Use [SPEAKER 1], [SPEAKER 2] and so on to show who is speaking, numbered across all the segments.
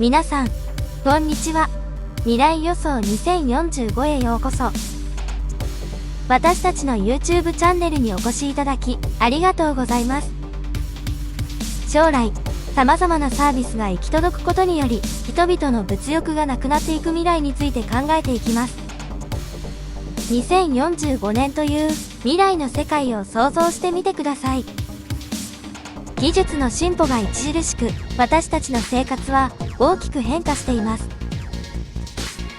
[SPEAKER 1] 皆さん、こんにちは。未来予想2045へようこそ。私たちの YouTube チャンネルにお越しいただき、ありがとうございます。将来、様々なサービスが行き届くことにより、人々の物欲がなくなっていく未来について考えていきます。2045年という未来の世界を想像してみてください。技術の進歩が著しく、私たちの生活は大きく変化しています。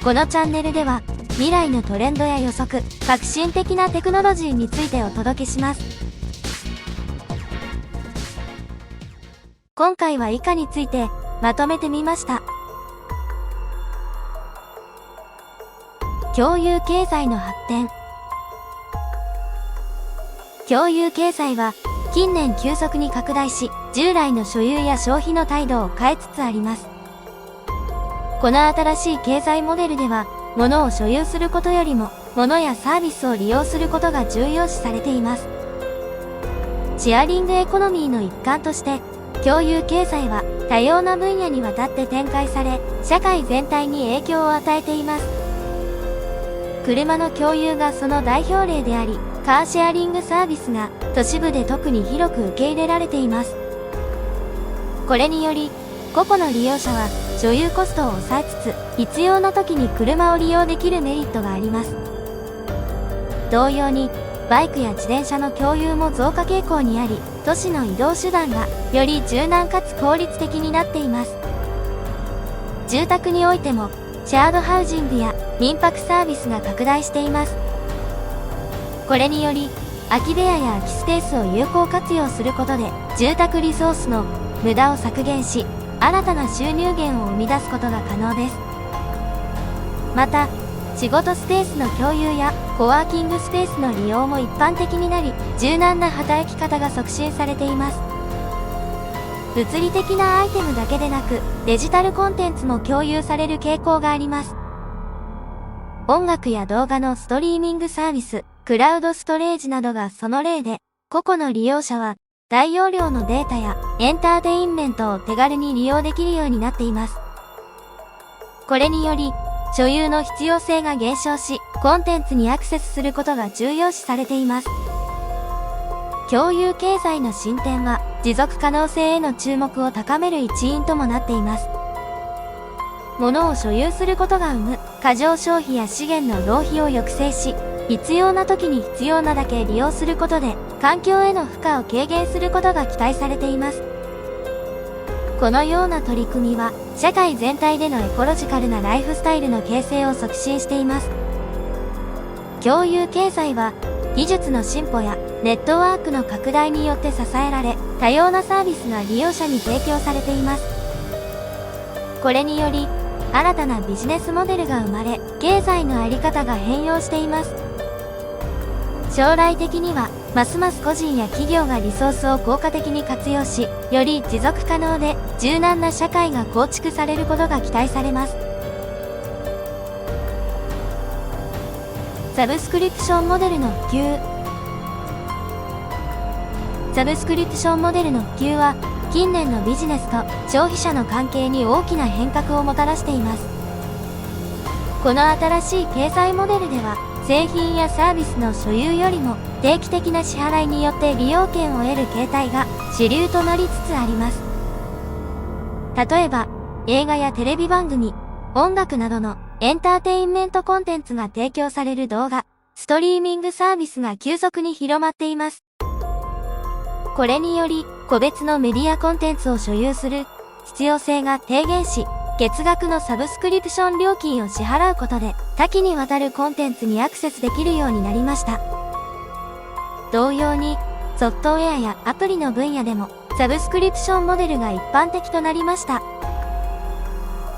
[SPEAKER 1] このチャンネルでは、未来のトレンドや予測、革新的なテクノロジーについてお届けします。今回は以下についてまとめてみました。共有経済の発展。共有経済は近年急速に拡大し、従来の所有や消費の態度を変えつつあります。この新しい経済モデルでは、物を所有することよりも、物やサービスを利用することが重要視されています。シェアリングエコノミーの一環として、共有経済は多様な分野にわたって展開され、社会全体に影響を与えています。車の共有がその代表例であり、カーシェアリングサービスが都市部で特に広く受け入れられています。これにより、個々の利用者は所有コストを抑えつつ、必要な時に車を利用できるメリットがあります。同様に、バイクや自転車の共有も増加傾向にあり、都市の移動手段がより柔軟かつ効率的になっています。住宅においても、シェアードハウジングや民泊サービスが拡大しています。これにより、空き部屋や空きスペースを有効活用することで、住宅リソースの無駄を削減し、新たな収入源を生み出すことが可能です。また、仕事スペースの共有やコワーキングスペースの利用も一般的になり、柔軟な働き方が促進されています。物理的なアイテムだけでなく、デジタルコンテンツも共有される傾向があります。音楽や動画のストリーミングサービス、クラウドストレージなどがその例で、個々の利用者は大容量のデータやエンターテインメントを手軽に利用できるようになっています。これにより、所有の必要性が減少し、コンテンツにアクセスすることが重要視されています。共有経済の進展は、持続可能性への注目を高める一因ともなっています。物を所有することが生む過剰消費や資源の浪費を抑制し、必要な時に必要なだけ利用することで、環境への負荷を軽減することが期待されています。このような取り組みは、社会全体でのエコロジカルなライフスタイルの形成を促進しています。共有経済は、技術の進歩やネットワークの拡大によって支えられ、多様なサービスが利用者に提供されています。これにより、新たなビジネスモデルが生まれ、経済の在り方が変容しています。将来的には、ますます個人や企業がリソースを効果的に活用し、より持続可能で柔軟な社会が構築されることが期待されます。サブスクリプションモデルの普及。サブスクリプションモデルの普及は、近年のビジネスと消費者の関係に大きな変革をもたらしています。この新しい経済モデルでは、製品やサービスの所有よりも定期的な支払いによって利用権を得る形態が主流となりつつあります。例えば、映画やテレビ番組、音楽などのエンターテインメントコンテンツが提供される動画、ストリーミングサービスが急速に広まっています。これにより、個別のメディアコンテンツを所有する必要性が低減し、月額のサブスクリプション料金を支払うことで、多岐にわたるコンテンツにアクセスできるようになりました。同様に、ソフトウェアやアプリの分野でも、サブスクリプションモデルが一般的となりました。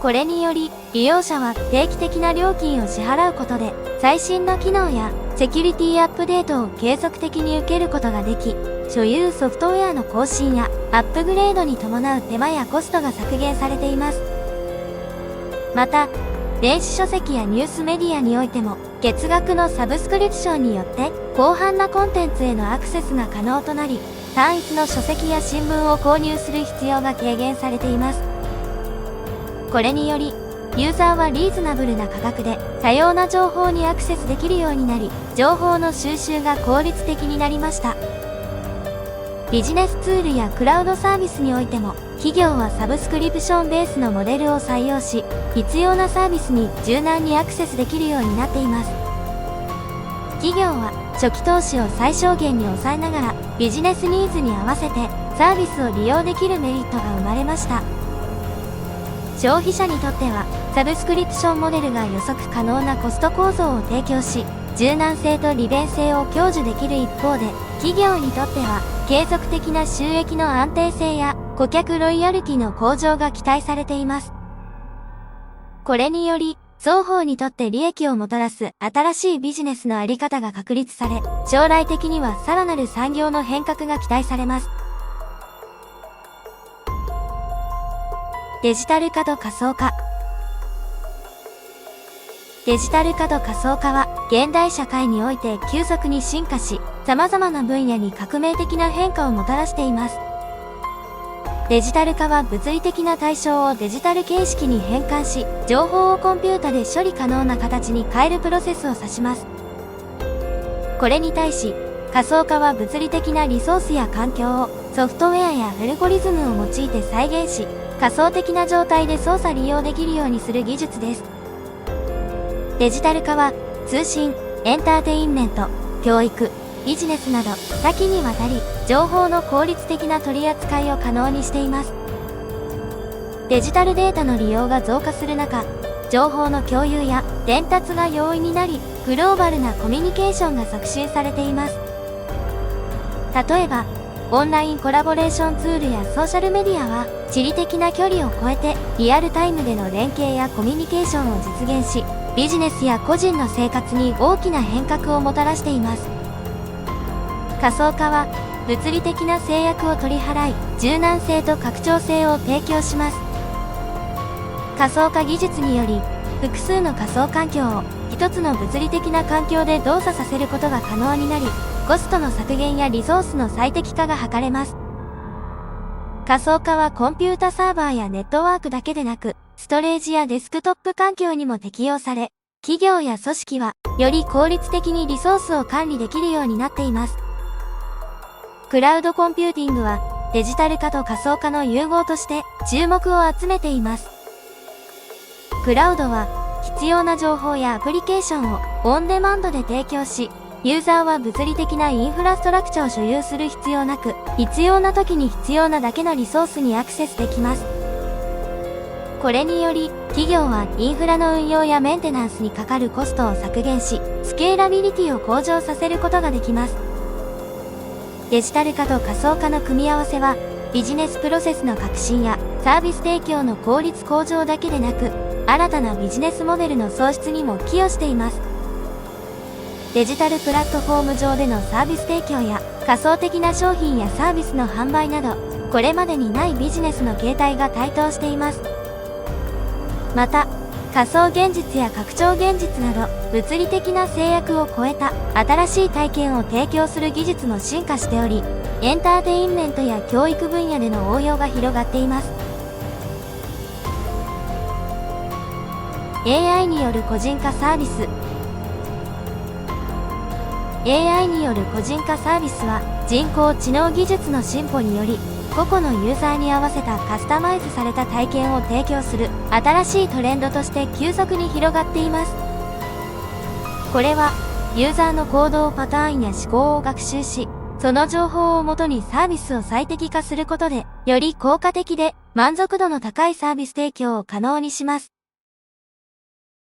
[SPEAKER 1] これにより、利用者は定期的な料金を支払うことで、最新の機能やセキュリティアップデートを継続的に受けることができ、所有ソフトウェアの更新やアップグレードに伴う手間やコストが削減されています。また、電子書籍やニュースメディアにおいても、月額のサブスクリプションによって、広範なコンテンツへのアクセスが可能となり、単一の書籍や新聞を購入する必要が軽減されています。これにより、ユーザーはリーズナブルな価格で多様な情報にアクセスできるようになり、情報の収集が効率的になりました。ビジネスツールやクラウドサービスにおいても、企業はサブスクリプションベースのモデルを採用し、必要なサービスに柔軟にアクセスできるようになっています。企業は初期投資を最小限に抑えながら、ビジネスニーズに合わせてサービスを利用できるメリットが生まれました。消費者にとっては、サブスクリプションモデルが予測可能なコスト構造を提供し、柔軟性と利便性を享受できる一方で、企業にとっては、継続的な収益の安定性や顧客ロイヤリティの向上が期待されています。これにより、双方にとって利益をもたらす新しいビジネスのあり方が確立され、将来的にはさらなる産業の変革が期待されます。デジタル化と仮想化。デジタル化と仮想化は、現代社会において急速に進化し、様々な分野に革命的な変化をもたらしています。デジタル化は物理的な対象をデジタル形式に変換し、情報をコンピュータで処理可能な形に変えるプロセスを指します。これに対し、仮想化は物理的なリソースや環境をソフトウェアやアルゴリズムを用いて再現し、仮想的な状態で操作利用できるようにする技術です。デジタル化は通信、エンターテインメント、教育、ビジネスなど多岐にわたり情報の効率的な取り扱いを可能にしています。デジタルデータの利用が増加する中、情報の共有や伝達が容易になり、グローバルなコミュニケーションが促進されています。例えば、オンラインコラボレーションツールやソーシャルメディアは、地理的な距離を超えてリアルタイムでの連携やコミュニケーションを実現し、ビジネスや個人の生活に大きな変革をもたらしています。仮想化は物理的な制約を取り払い、柔軟性と拡張性を提供します。仮想化技術により、複数の仮想環境を一つの物理的な環境で動作させることが可能になり、コストの削減やリソースの最適化が図れます。仮想化はコンピュータサーバーやネットワークだけでなく、ストレージやデスクトップ環境にも適用され、企業や組織はより効率的にリソースを管理できるようになっています。クラウドコンピューティングはデジタル化と仮想化の融合として注目を集めています。クラウドは必要な情報やアプリケーションをオンデマンドで提供し、ユーザーは物理的なインフラストラクチャを所有する必要なく、必要な時に必要なだけのリソースにアクセスできます。これにより、企業はインフラの運用やメンテナンスにかかるコストを削減し、スケーラビリティを向上させることができます。デジタル化と仮想化の組み合わせは、ビジネスプロセスの革新やサービス提供の効率向上だけでなく、新たなビジネスモデルの創出にも寄与しています。デジタルプラットフォーム上でのサービス提供や仮想的な商品やサービスの販売など、これまでにないビジネスの形態が台頭しています。また、仮想現実や拡張現実など、物理的な制約を超えた新しい体験を提供する技術も進化しており、エンターテインメントや教育分野での応用が広がっています。AI による個人化サービス。AI による個人化サービスは、人工知能技術の進歩により、個々のユーザーに合わせたカスタマイズされた体験を提供する新しいトレンドとして急速に広がっています。これは、ユーザーの行動パターンや思考を学習し、その情報をもとにサービスを最適化することで、より効果的で満足度の高いサービス提供を可能にします。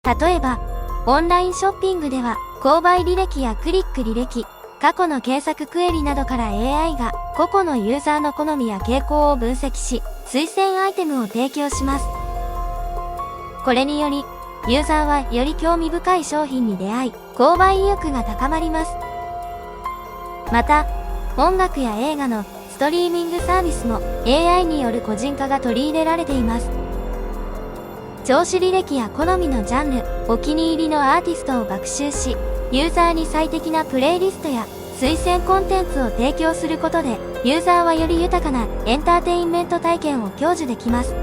[SPEAKER 1] 例えば、オンラインショッピングでは、購買履歴やクリック履歴、過去の検索クエリなどから AI が個々のユーザーの好みや傾向を分析し、推薦アイテムを提供します。これにより、ユーザーはより興味深い商品に出会い、購買意欲が高まります。また、音楽や映画のストリーミングサービスも AI による個人化が取り入れられています。聴取履歴や好みのジャンル、お気に入りのアーティストを学習し、ユーザーに最適なプレイリストや推薦コンテンツを提供することで、ユーザーはより豊かなエンターテインメント体験を享受できます。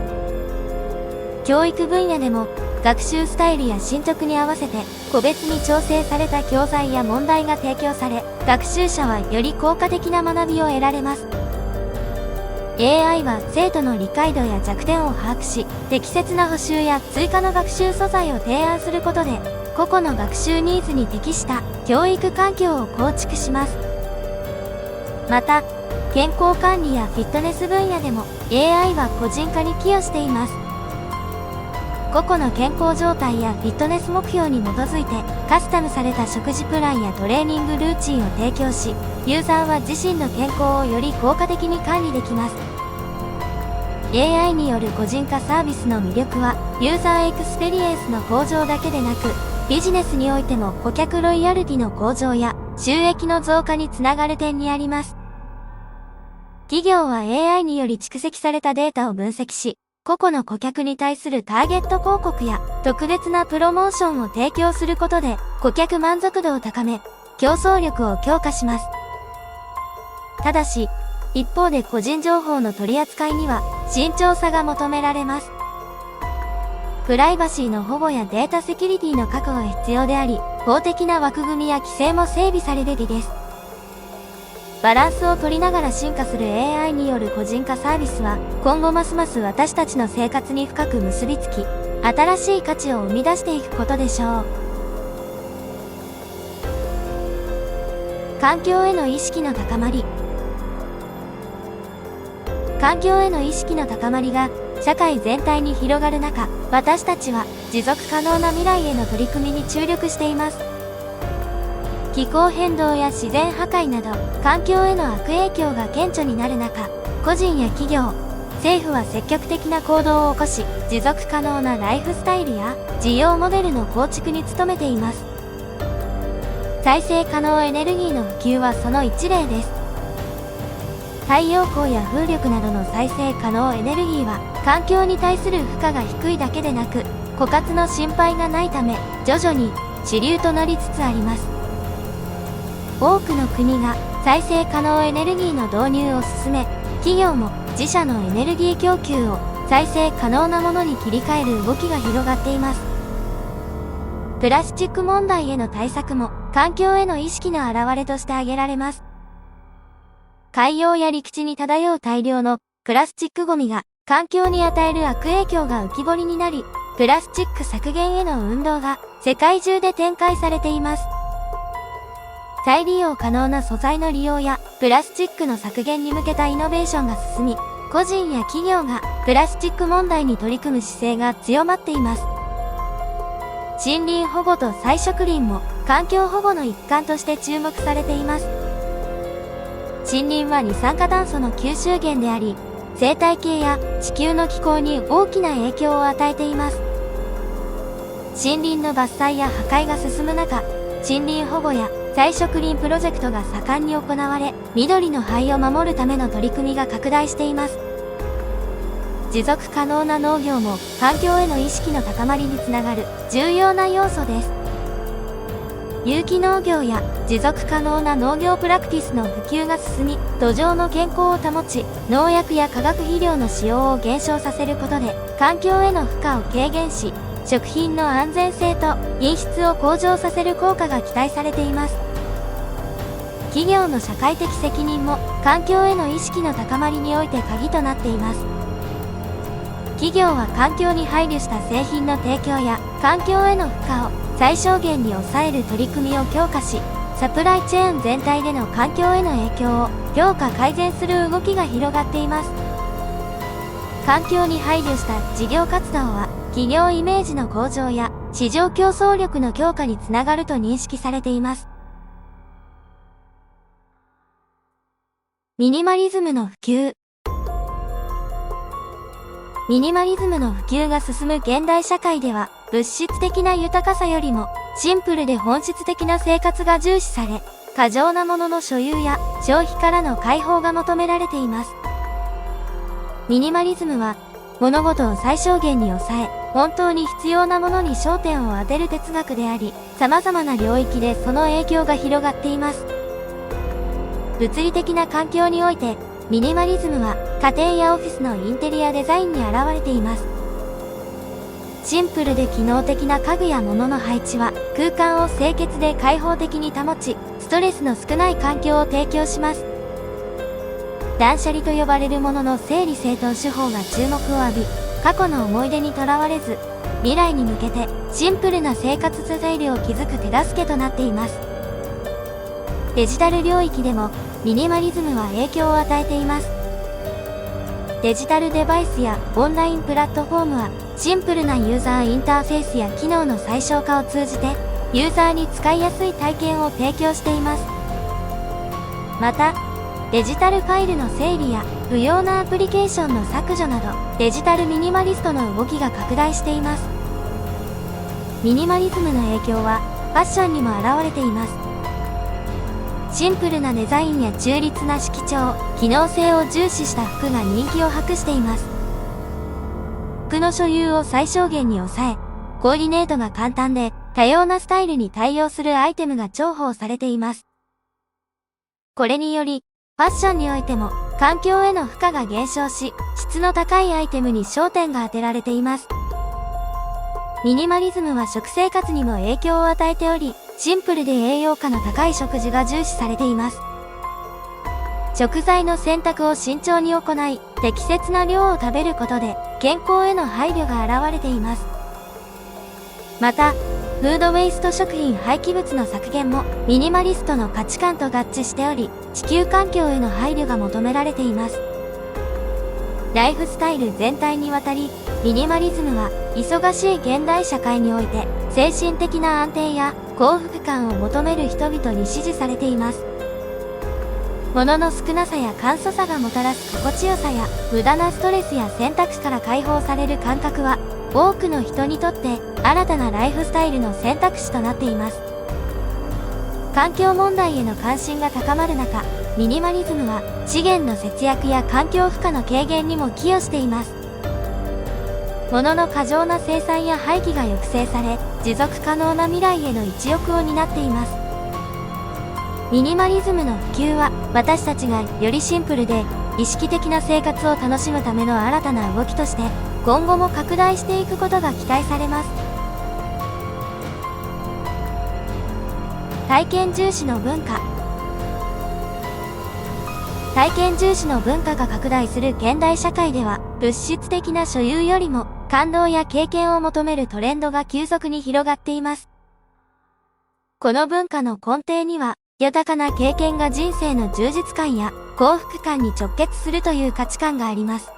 [SPEAKER 1] 教育分野でも、学習スタイルや進捗に合わせて、個別に調整された教材や問題が提供され、学習者はより効果的な学びを得られます。AI は生徒の理解度や弱点を把握し、適切な補習や追加の学習素材を提案することで、個々の学習ニーズに適した教育環境を構築します。また、健康管理やフィットネス分野でも AI は個人化に寄与しています。個々の健康状態やフィットネス目標に基づいてカスタムされた食事プランやトレーニングルーチンを提供し、ユーザーは自身の健康をより効果的に管理できます。AI による個人化サービスの魅力は、ユーザーエクスペリエンスの向上だけでなく、ビジネスにおいても顧客ロイヤルティの向上や収益の増加につながる点にあります。企業は AI により蓄積されたデータを分析し、個々の顧客に対するターゲット広告や特別なプロモーションを提供することで顧客満足度を高め、競争力を強化します。ただし、一方で個人情報の取り扱いには慎重さが求められます。プライバシーの保護やデータセキュリティの確保が必要であり、法的な枠組みや規制も整備されるべきです。バランスを取りながら進化する AI による個人化サービスは、今後ますます私たちの生活に深く結びつき、新しい価値を生み出していくことでしょう。環境への意識の高まり。環境への意識の高まりが社会全体に広がる中、私たちは持続可能な未来への取り組みに注力しています。気候変動や自然破壊など、環境への悪影響が顕著になる中、個人や企業、政府は積極的な行動を起こし、持続可能なライフスタイルや事業モデルの構築に努めています。再生可能エネルギーの普及はその一例です。太陽光や風力などの再生可能エネルギーは、環境に対する負荷が低いだけでなく、枯渇の心配がないため、徐々に主流となりつつあります。多くの国が再生可能エネルギーの導入を進め、企業も自社のエネルギー供給を再生可能なものに切り替える動きが広がっています。プラスチック問題への対策も環境への意識の表れとして挙げられます。海洋や陸地に漂う大量のプラスチックゴミが環境に与える悪影響が浮き彫りになり、プラスチック削減への運動が世界中で展開されています。再利用可能な素材の利用やプラスチックの削減に向けたイノベーションが進み、個人や企業がプラスチック問題に取り組む姿勢が強まっています。森林保護と再植林も環境保護の一環として注目されています。森林は二酸化炭素の吸収源であり、生態系や地球の気候に大きな影響を与えています。森林の伐採や破壊が進む中、森林保護や再植林プロジェクトが盛んに行われ、緑の灰を守るための取り組みが拡大しています。持続可能な農業も環境への意識の高まりにつながる重要な要素です。有機農業や持続可能な農業プラクティスの普及が進み、土壌の健康を保ち、農薬や化学肥料の使用を減少させることで、環境への負荷を軽減し、食品の安全性と品質を向上させる効果が期待されています。企業の社会的責任も環境への意識の高まりにおいて鍵となっています。企業は環境に配慮した製品の提供や環境への負荷を最小限に抑える取り組みを強化し、サプライチェーン全体での環境への影響を評価改善する動きが広がっています。環境に配慮した事業活動は、企業イメージの向上や市場競争力の強化につながると認識されています。ミニマリズムの普及。ミニマリズムの普及が進む現代社会では、物質的な豊かさよりも、シンプルで本質的な生活が重視され、過剰なものの所有や消費からの解放が求められています。ミニマリズムは、物事を最小限に抑え、本当に必要なものに焦点を当てる哲学であり、様々な領域でその影響が広がっています。物理的な環境において、ミニマリズムは家庭やオフィスのインテリアデザインに現れています。シンプルで機能的な家具や物の配置は空間を清潔で開放的に保ち、ストレスの少ない環境を提供します。断捨離と呼ばれるものの整理整頓手法が注目を浴び、過去の思い出にとらわれず、未来に向けてシンプルな生活スタイルを築く手助けとなっています。デジタル領域でもミニマリズムは影響を与えています。デジタルデバイスやオンラインプラットフォームはシンプルなユーザーインターフェースや機能の最小化を通じてユーザーに使いやすい体験を提供しています。また、デジタルファイルの整理や不要なアプリケーションの削除などデジタルミニマリストの動きが拡大しています。ミニマリズムの影響はファッションにも現れています。シンプルなデザインや中立な色調、機能性を重視した服が人気を博しています。服の所有を最小限に抑え、コーディネートが簡単で多様なスタイルに対応するアイテムが重宝されています。これにより、ファッションにおいても環境への負荷が減少し、質の高いアイテムに焦点が当てられています。ミニマリズムは食生活にも影響を与えており、シンプルで栄養価の高い食事が重視されています。食材の選択を慎重に行い、適切な量を食べることで健康への配慮が現れています。また、フードウェイスト食品廃棄物の削減もミニマリストの価値観と合致しており、地球環境への配慮が求められています。ライフスタイル全体にわたり、ミニマリズムは忙しい現代社会において精神的な安定や幸福感を求める人々に支持されています。物の少なさや簡素さがもたらす心地よさや無駄なストレスや選択肢から解放される感覚は多くの人にとって新たなライフスタイルの選択肢となっています。環境問題への関心が高まる中、ミニマリズムは資源の節約や環境負荷の軽減にも寄与しています。物の過剰な生産や廃棄が抑制され、持続可能な未来への一翼を担っています。ミニマリズムの普及は私たちがよりシンプルで意識的な生活を楽しむための新たな動きとして今後も拡大していくことが期待されます。体験重視の文化。体験重視の文化が拡大する現代社会では、物質的な所有よりも感動や経験を求めるトレンドが急速に広がっています。この文化の根底には、豊かな経験が人生の充実感や幸福感に直結するという価値観があります。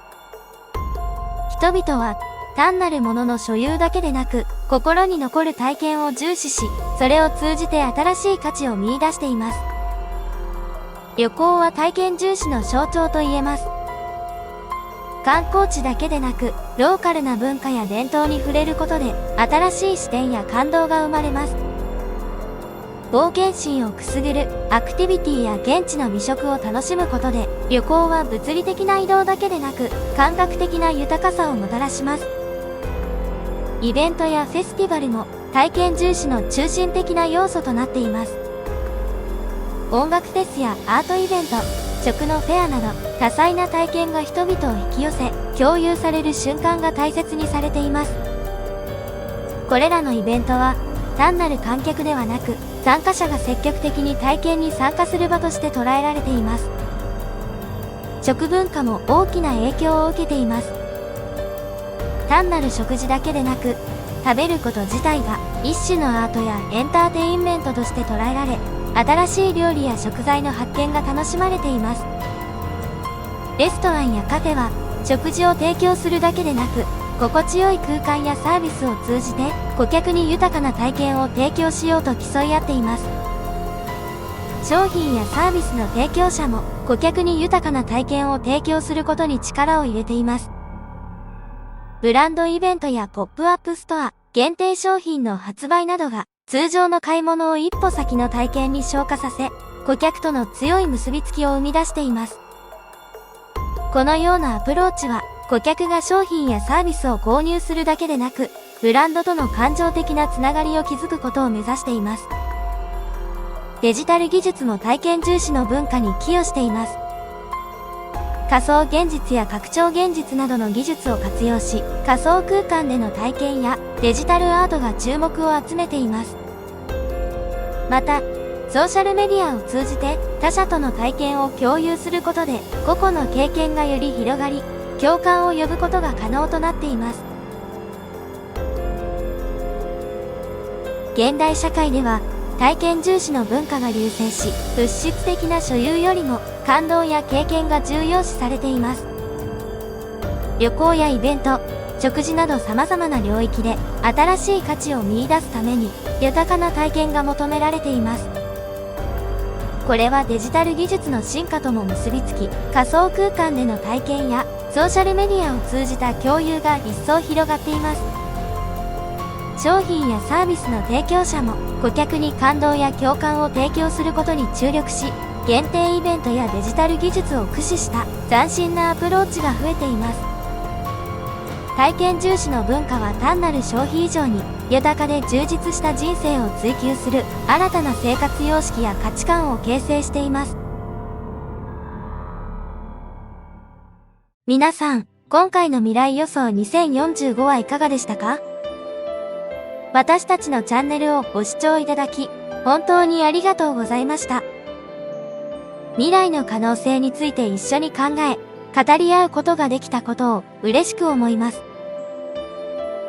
[SPEAKER 1] 人々は単なるものの所有だけでなく、心に残る体験を重視し、それを通じて新しい価値を見出しています。旅行は体験重視の象徴と言えます。観光地だけでなく、ローカルな文化や伝統に触れることで、新しい視点や感動が生まれます。冒険心をくすぐるアクティビティや現地の美食を楽しむことで、旅行は物理的な移動だけでなく、感覚的な豊かさをもたらします。イベントやフェスティバルも体験重視の中心的な要素となっています。音楽フェスやアートイベント、食のフェアなど多彩な体験が人々を引き寄せ、共有される瞬間が大切にされています。これらのイベントは単なる観客ではなく、参加者が積極的に体験に参加する場として捉えられています。食文化も大きな影響を受けています。単なる食事だけでなく、食べること自体が一種のアートやエンターテインメントとして捉えられ、新しい料理や食材の発見が楽しまれています。レストランやカフェは食事を提供するだけでなく、心地よい空間やサービスを通じて顧客に豊かな体験を提供しようと競い合っています。商品やサービスの提供者も顧客に豊かな体験を提供することに力を入れています。ブランドイベントやポップアップストア、限定商品の発売などが通常の買い物を一歩先の体験に昇華させ、顧客との強い結びつきを生み出しています。このようなアプローチは、顧客が商品やサービスを購入するだけでなく、ブランドとの感情的なつながりを築くことを目指しています。デジタル技術も体験重視の文化に寄与しています。仮想現実や拡張現実などの技術を活用し、仮想空間での体験やデジタルアートが注目を集めています。また、ソーシャルメディアを通じて他者との体験を共有することで、個々の経験がより広がり、共感を呼ぶことが可能となっています。現代社会では、体験重視の文化が隆盛し、物質的な所有よりも感動や経験が重要視されています。旅行やイベント、食事など様々な領域で新しい価値を見出すために豊かな体験が求められています。これはデジタル技術の進化とも結びつき、仮想空間での体験やソーシャルメディアを通じた共有が一層広がっています。商品やサービスの提供者も顧客に感動や共感を提供することに注力し、限定イベントやデジタル技術を駆使した斬新なアプローチが増えています。体験重視の文化は単なる消費以上に、豊かで充実した人生を追求する新たな生活様式や価値観を形成しています。皆さん、今回の未来予想2045はいかがでしたか？私たちのチャンネルをご視聴いただき、本当にありがとうございました。未来の可能性について一緒に考え、語り合うことができたことを嬉しく思います。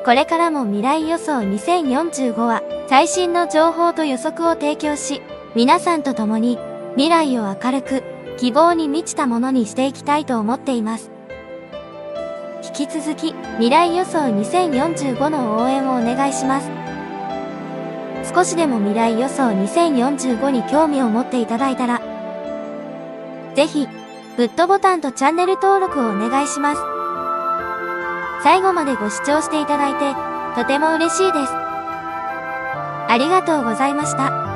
[SPEAKER 1] これからも未来予想2045は最新の情報と予測を提供し、皆さんと共に未来を明るく希望に満ちたものにしていきたいと思っています。引き続き未来予想2045の応援をお願いします。少しでも未来予想2045に興味を持っていただいたら、ぜひグッドボタンとチャンネル登録をお願いします。最後までご視聴していただいてとても嬉しいです。ありがとうございました。